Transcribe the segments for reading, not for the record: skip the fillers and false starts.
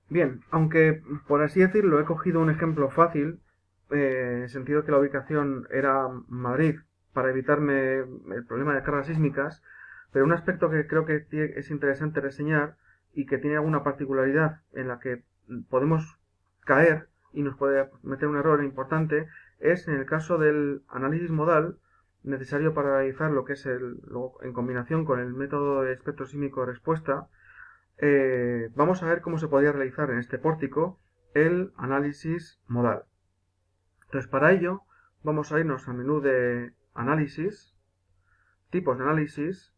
Bien, aunque por así decirlo he cogido un ejemplo fácil, en el sentido que la ubicación era Madrid, para evitarme el problema de cargas sísmicas, pero un aspecto que creo que es interesante reseñar y que tiene alguna particularidad en la que podemos caer y nos puede meter un error importante es en el caso del análisis modal necesario para realizar lo que es en combinación con el método de espectro sísmico de respuesta. Vamos a ver cómo se podría realizar en este pórtico el análisis modal. Entonces, para ello, vamos a irnos al menú de análisis, tipos de análisis.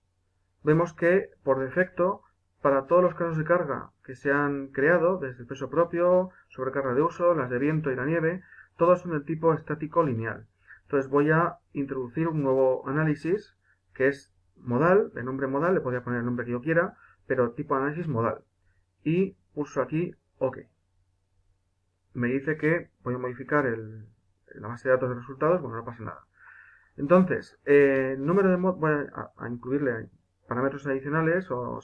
Vemos que, por defecto, para todos los casos de carga que se han creado, desde el peso propio, sobrecarga de uso, las de viento y la nieve, todos son del tipo estático lineal. Entonces voy a introducir un nuevo análisis que es modal, de nombre modal, le podría poner el nombre que yo quiera, pero tipo análisis modal. Y pulso aquí OK. Me dice que voy a modificar la base de datos de resultados, bueno, no pasa nada. Entonces, número de voy a incluirle parámetros adicionales o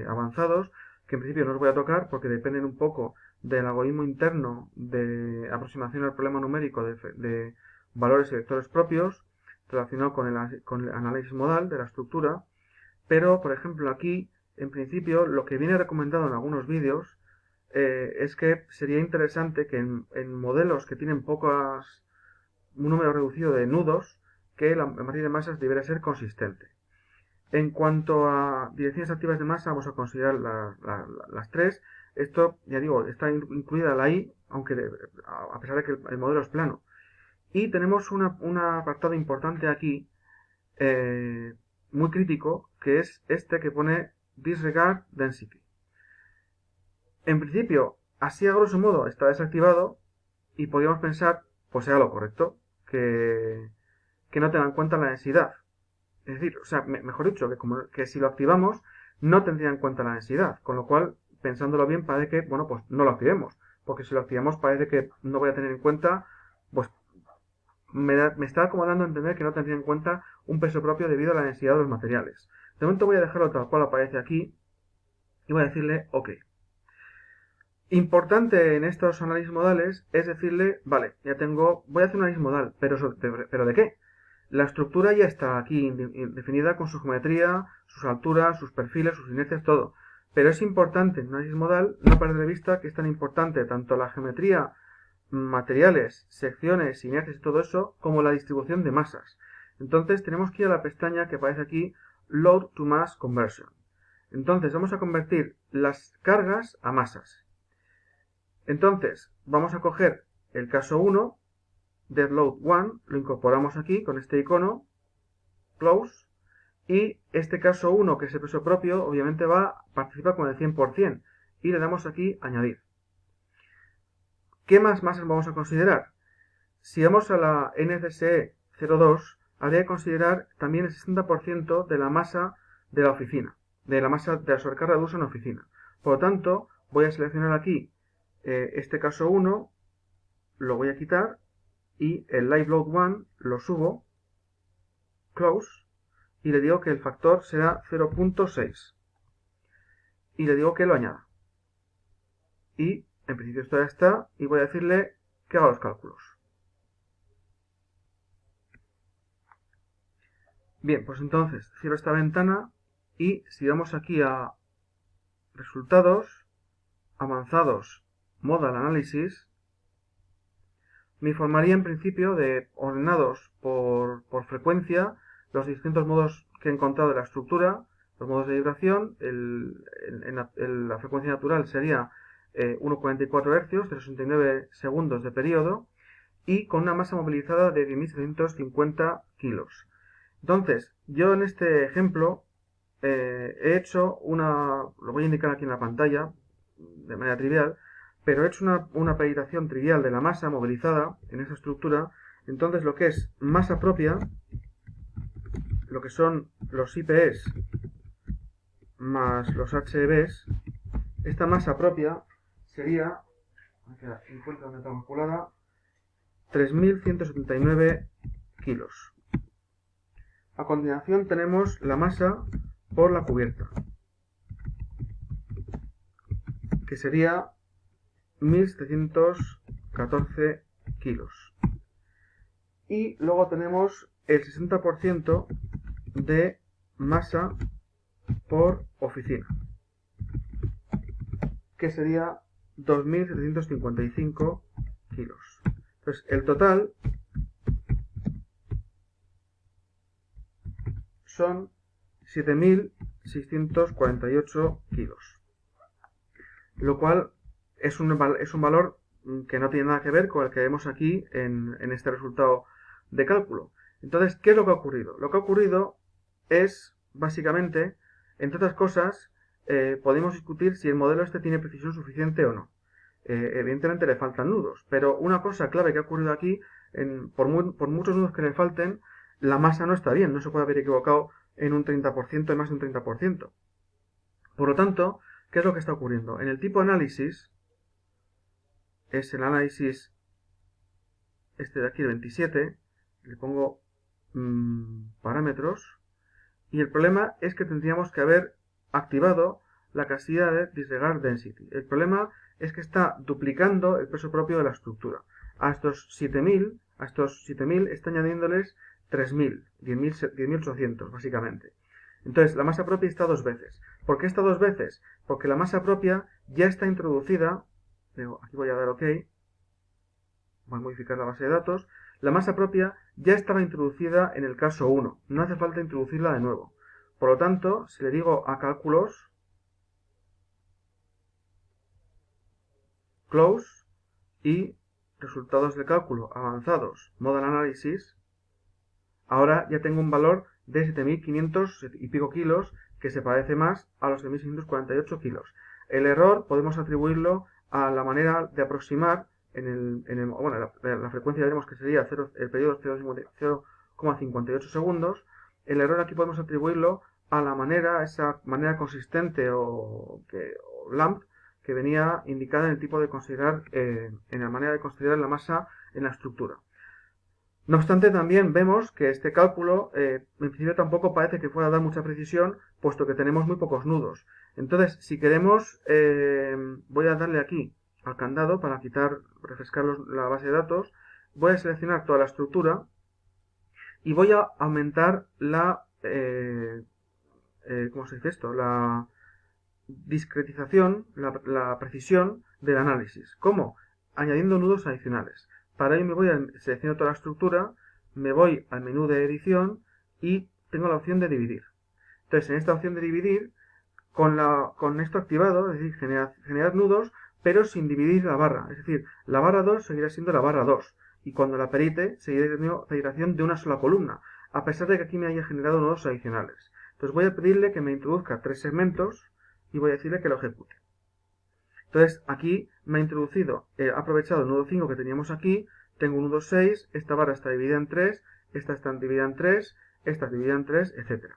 avanzados que en principio no los voy a tocar porque dependen un poco del algoritmo interno de aproximación al problema numérico de valores y vectores propios relacionado con el análisis modal de la estructura. Pero, por ejemplo, aquí, en principio, lo que viene recomendado en algunos vídeos es que sería interesante que en modelos que tienen un número reducido de nudos, que la matriz de masas debería ser consistente. En cuanto a direcciones activas de masa, vamos a considerar las tres. Esto, ya digo, está incluida la I, aunque a pesar de que el modelo es plano. Y tenemos un apartado importante aquí, eh, muy crítico, que es este que pone Disregard Density. En principio, así a grosso modo está desactivado y podríamos pensar, pues sea lo correcto, que no tenga en cuenta la densidad. Es decir, o sea, mejor dicho, que si lo activamos no tendría en cuenta la densidad, con lo cual, pensándolo bien, parece que, bueno, pues no lo activemos, porque si lo activamos parece que no voy a tener en cuenta, pues me está como dando a entender que no tendría en cuenta un peso propio debido a la densidad de los materiales. De momento voy a dejarlo tal cual aparece aquí y voy a decirle OK. Importante en estos análisis modales es decirle, vale, voy a hacer un análisis modal, pero ¿de qué? La estructura ya está aquí definida con su geometría, sus alturas, sus perfiles, sus inercias, todo. Pero es importante en un análisis modal no perder de vista que es tan importante tanto la geometría, materiales, secciones, inercias y todo eso, como la distribución de masas. Entonces tenemos que ir a la pestaña que aparece aquí, Load to Mass Conversion. Entonces vamos a convertir las cargas a masas. Entonces, vamos a coger el caso 1, deadload 1, lo incorporamos aquí con este icono, close, y este caso 1, que es el peso propio, obviamente participa con el 100%, y le damos aquí añadir. ¿Qué más masas vamos a considerar? Si vamos a la NCSE 02, habría que considerar también el 60% de la masa de la oficina, de la masa de la sobrecarga de uso en la oficina. Por lo tanto, voy a seleccionar aquí este caso 1, lo voy a quitar y el live load 1 lo subo, close, y le digo que el factor será 0.6 y le digo que lo añada. Y en principio esto ya está y voy a decirle que haga los cálculos. Bien, pues entonces cierro esta ventana y si vamos aquí a resultados, avanzados, modal analysis, me informaría en principio de ordenados por frecuencia los distintos modos que he encontrado de la estructura, los modos de vibración, la frecuencia natural sería 1,44 Hz, 0,69 segundos de periodo, y con una masa movilizada de 10.750 kilos. Entonces, yo en este ejemplo he hecho lo voy a indicar aquí en la pantalla de manera trivial, pero he hecho una predicción trivial de la masa movilizada en esa estructura. Entonces lo que es masa propia, lo que son los IPs más los HBs, esta masa propia sería, encuentro donde está calculada, 3.179 kilos. A continuación tenemos la masa por la cubierta, que sería 1714 kilos. Y luego tenemos el 60% de masa por oficina, que sería 2.755 kilos. Entonces, el total son 7.648 kilos, lo cual es un valor que no tiene nada que ver con el que vemos aquí en este resultado de cálculo. Entonces, ¿qué es lo que ha ocurrido? Lo que ha ocurrido es, básicamente, entre otras cosas, podemos discutir si el modelo este tiene precisión suficiente o no. Evidentemente le faltan nudos, pero una cosa clave que ha ocurrido aquí, por muchos nudos que le falten, la masa no está bien, no se puede haber equivocado en un 30%, en más de un 30%. Por lo tanto, ¿qué es lo que está ocurriendo? En el tipo de análisis, es el análisis este de aquí, el 27, le pongo parámetros, y el problema es que tendríamos que haber activado la casilla de Disregard Density. El problema es que está duplicando el peso propio de la estructura. A estos 7.000 está añadiéndoles 3.000, 10.800 básicamente. Entonces, la masa propia está dos veces. ¿Por qué está dos veces? Porque la masa propia ya está introducida, aquí voy a dar OK, voy a modificar la base de datos, la masa propia ya estaba introducida en el caso 1, no hace falta introducirla de nuevo. Por lo tanto, si le digo a cálculos, close y resultados de cálculo avanzados, modal analysis, ahora ya tengo un valor de 7.500 y pico kilos que se parece más a los 7.648 kilos. El error podemos atribuirlo a la manera de aproximar la frecuencia veremos que sería el periodo 0,58 segundos. El error aquí podemos atribuirlo a esa manera consistente o LAMP que venía indicada en el tipo de considerar, en la manera de considerar la masa en la estructura. No obstante, también vemos que este cálculo, en principio tampoco parece que fuera a dar mucha precisión, puesto que tenemos muy pocos nudos. Entonces, si queremos, voy a darle aquí al candado para refrescar la base de datos, voy a seleccionar toda la estructura y voy a aumentar ¿cómo se dice esto? La discretización, la precisión del análisis. ¿Cómo? Añadiendo nudos adicionales. Para ello me voy a seleccionar toda la estructura, me voy al menú de edición y tengo la opción de dividir. Entonces, en esta opción de dividir, con esto activado, es decir, generar nudos, pero sin dividir la barra. Es decir, la barra 2 seguirá siendo la barra 2. Y cuando la perite, seguirá teniendo federación de una sola columna, a pesar de que aquí me haya generado nudos adicionales. Entonces voy a pedirle que me introduzca 3 segmentos y voy a decirle que lo ejecute. Entonces aquí me ha introducido, ha aprovechado el nudo 5 que teníamos aquí, tengo un nudo 6, esta barra está dividida en 3, esta está dividida en 3, esta dividida en 3, etc.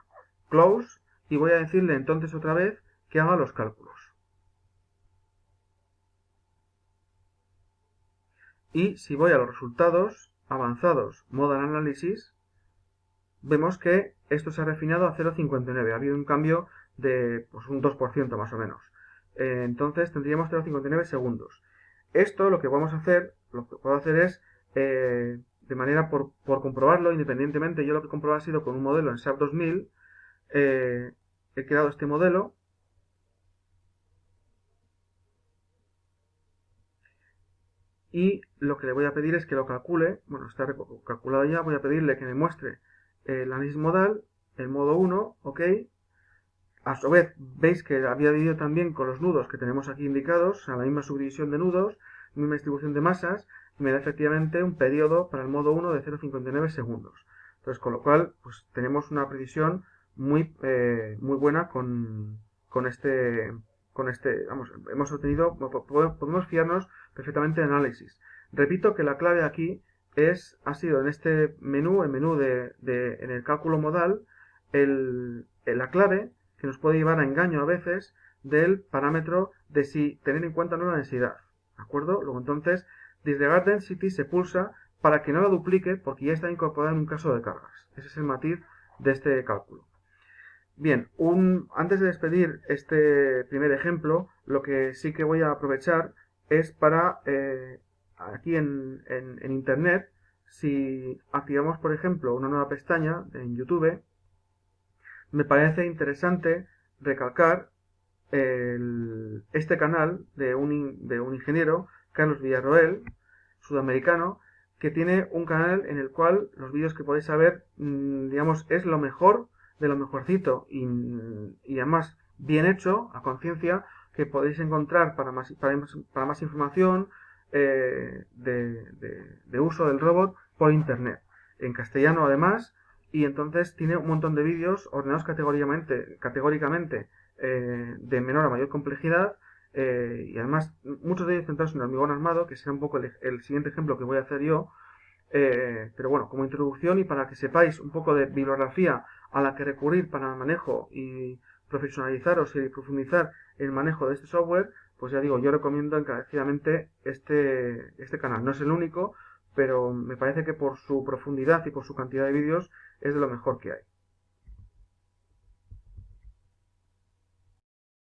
Close, y voy a decirle entonces otra vez que haga los cálculos. Y si voy a los resultados avanzados, Modal Analysis, vemos que esto se ha refinado a 0,59. Ha habido un cambio de un 2% más o menos. Entonces tendríamos 0,59 segundos. Esto lo que puedo hacer es, de manera por comprobarlo independientemente, yo lo que he comprobado ha sido con un modelo en SAP 2000, he creado este modelo, y lo que le voy a pedir es que lo calcule, bueno, está calculado ya, voy a pedirle que me muestre el análisis modal, el modo 1, ok. A su vez, veis que había dividido también con los nudos que tenemos aquí indicados, a la misma subdivisión de nudos, misma distribución de masas, y me da efectivamente un periodo para el modo 1 de 0,59 segundos. Entonces, con lo cual, pues tenemos una precisión muy buena con este, vamos, hemos obtenido, podemos fiarnos perfectamente del análisis. Repito que la clave aquí ha sido en este menú, el menú en el cálculo modal, la clave que nos puede llevar a engaño a veces del parámetro de si tener en cuenta o no la densidad. ¿De acuerdo? Luego entonces, Disregard Density se pulsa para que no la duplique porque ya está incorporada en un caso de cargas. Ese es el matiz de este cálculo. Bien, antes de despedir este primer ejemplo, lo que sí que voy a aprovechar es para aquí en Internet, si activamos, por ejemplo, una nueva pestaña en YouTube, me parece interesante recalcar este canal de un ingeniero, Carlos Villarroel, sudamericano, que tiene un canal en el cual los vídeos que podéis saber, digamos, es lo mejor de lo mejorcito y además bien hecho, a conciencia, que podéis encontrar para más información de uso del robot por internet, en castellano además, y entonces tiene un montón de vídeos ordenados categóricamente de menor a mayor complejidad y además muchos de ellos centrados en el hormigón armado, que será un poco el siguiente ejemplo que voy a hacer yo, pero bueno, como introducción y para que sepáis un poco de bibliografía a la que recurrir para el manejo y profesionalizaros y profundizar en el manejo de este software, pues ya digo, yo recomiendo encarecidamente este canal. No es el único, pero me parece que por su profundidad y por su cantidad de vídeos es de lo mejor que hay.